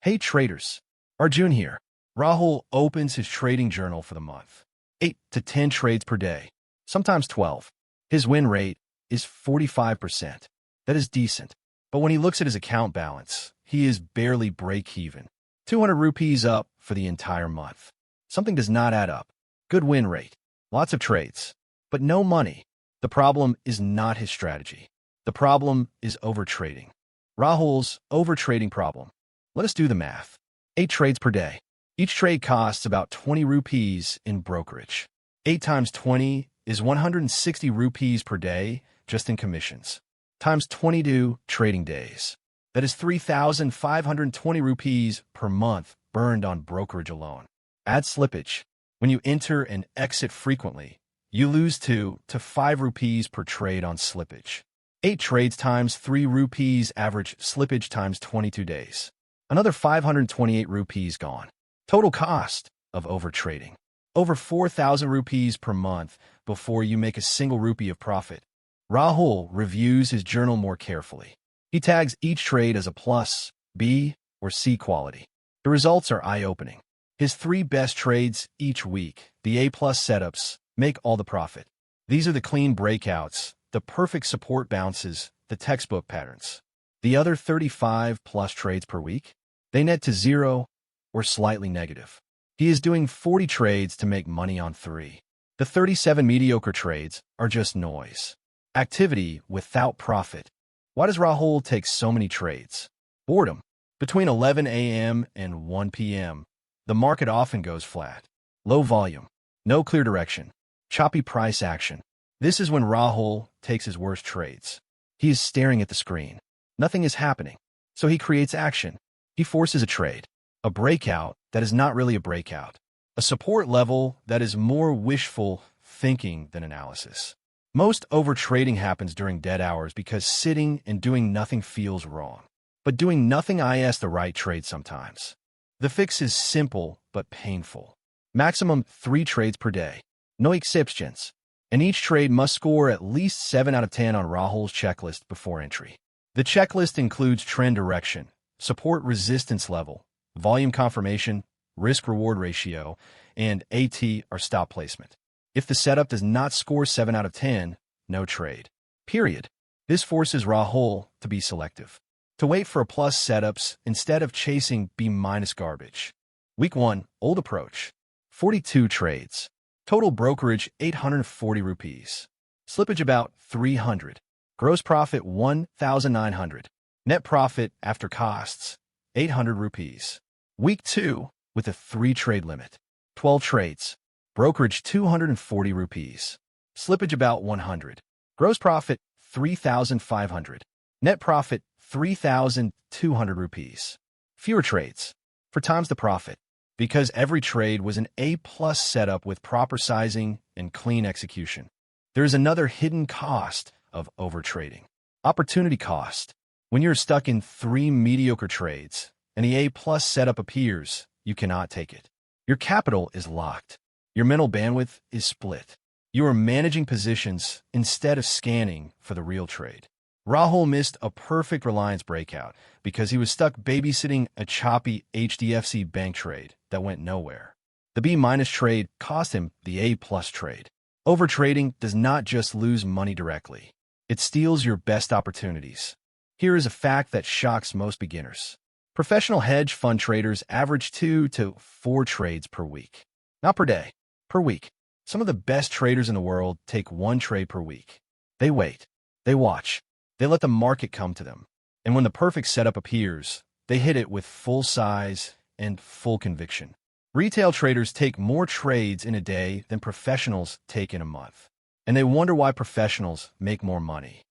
Hey traders, Arjun here. Rahul opens his trading journal for the month. 8 to 10 trades per day, sometimes 12. His win rate is 45%. That is decent. But when he looks at his account balance, he is barely break-even. 200 rupees up for the entire month. Something does not add up. Good win rate, lots of trades, but no money. The problem is not his strategy. The problem is overtrading. Rahul's overtrading problem. Let us do the math. 8 trades per day. Each trade costs about 20 rupees in brokerage. 8 times 20 is 160 rupees per day just in commissions. Times 22 trading days. That is 3,520 rupees per month burned on brokerage alone. Add slippage. When you enter and exit frequently, you lose 2 to 5 rupees per trade on slippage. 8 trades times 3 rupees average slippage times 22 days. Another 528 rupees gone. Total cost of overtrading. Over 4,000 rupees per month before you make a single rupee of profit. Rahul reviews his journal more carefully. He tags each trade as a plus, B, or C quality. The results are eye-opening. His 3 best trades each week, the A-plus setups, make all the profit. These are the clean breakouts, the perfect support bounces, the textbook patterns. The other 35-plus trades per week, they net to 0 or slightly negative. He is doing 40 trades to make money on 3. The 37 mediocre trades are just noise. Activity without profit. Why does Rahul take so many trades? Boredom. Between 11 a.m. and 1 p.m., the market often goes flat. Low volume. No clear direction. Choppy price action. This is when Rahul takes his worst trades. He is staring at the screen. Nothing is happening. So he creates action. He forces a trade. A breakout that is not really a breakout. A support level that is more wishful thinking than analysis. Most overtrading happens during dead hours because sitting and doing nothing feels wrong. But doing nothing is the right trade sometimes. The fix is simple but painful. Maximum 3 trades per day. No exceptions. And each trade must score at least 7 out of 10 on Rahul's checklist before entry. The checklist includes trend direction, support resistance level, volume confirmation, risk-reward ratio, and AT or stop placement. If the setup does not score 7 out of 10, no trade. Period. This forces Rahul to be selective. To wait for a plus setups instead of chasing B- garbage. Week 1, old approach. 42 trades. Total brokerage 840 rupees. Slippage about 300. Gross profit 1,900. Net profit after costs 800 rupees. Week 2 with a 3-trade limit. 12 trades. Brokerage 240 rupees. Slippage about 100. Gross profit 3,500. Net profit 3,200 rupees. Fewer trades. 4 times the profit. Because every trade was an A-plus setup with proper sizing and clean execution. There is another hidden cost of overtrading. Opportunity cost. When you're stuck in 3 mediocre trades and the A-plus setup appears, you cannot take it. Your capital is locked. Your mental bandwidth is split. You are managing positions instead of scanning for the real trade. Rahul missed a perfect Reliance breakout because he was stuck babysitting a choppy HDFC bank trade that went nowhere. The B- trade cost him the A-plus trade. Overtrading does not just lose money directly. It steals your best opportunities. Here is a fact that shocks most beginners. Professional hedge fund traders average 2 to 4 trades per week. Not per day, per week. Some of the best traders in the world take 1 trade per week. They wait. They watch. They let the market come to them. And when the perfect setup appears, they hit it with full size and full conviction. Retail traders take more trades in a day than professionals take in a month. And they wonder why professionals make more money.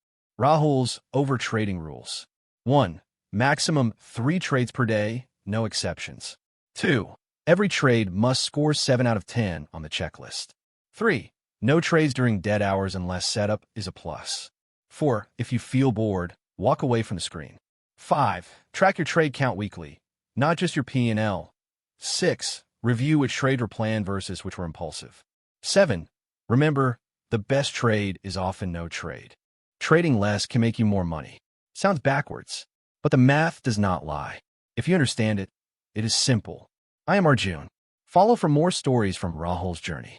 Rahul's overtrading rules. 1. Maximum 3 trades per day, no exceptions. 2. Every trade must score 7 out of 10 on the checklist. 3. No trades during dead hours unless setup is a plus. 4. If you feel bored, walk away from the screen. 5. Track your trade count weekly, not just your P&L. 6. Review which trades were planned versus which were impulsive. 7. Remember, the best trade is often no trade. Trading less can make you more money. Sounds backwards, but the math does not lie. If you understand it, It is simple. I am Arjun. Follow for more stories from Rahul's journey.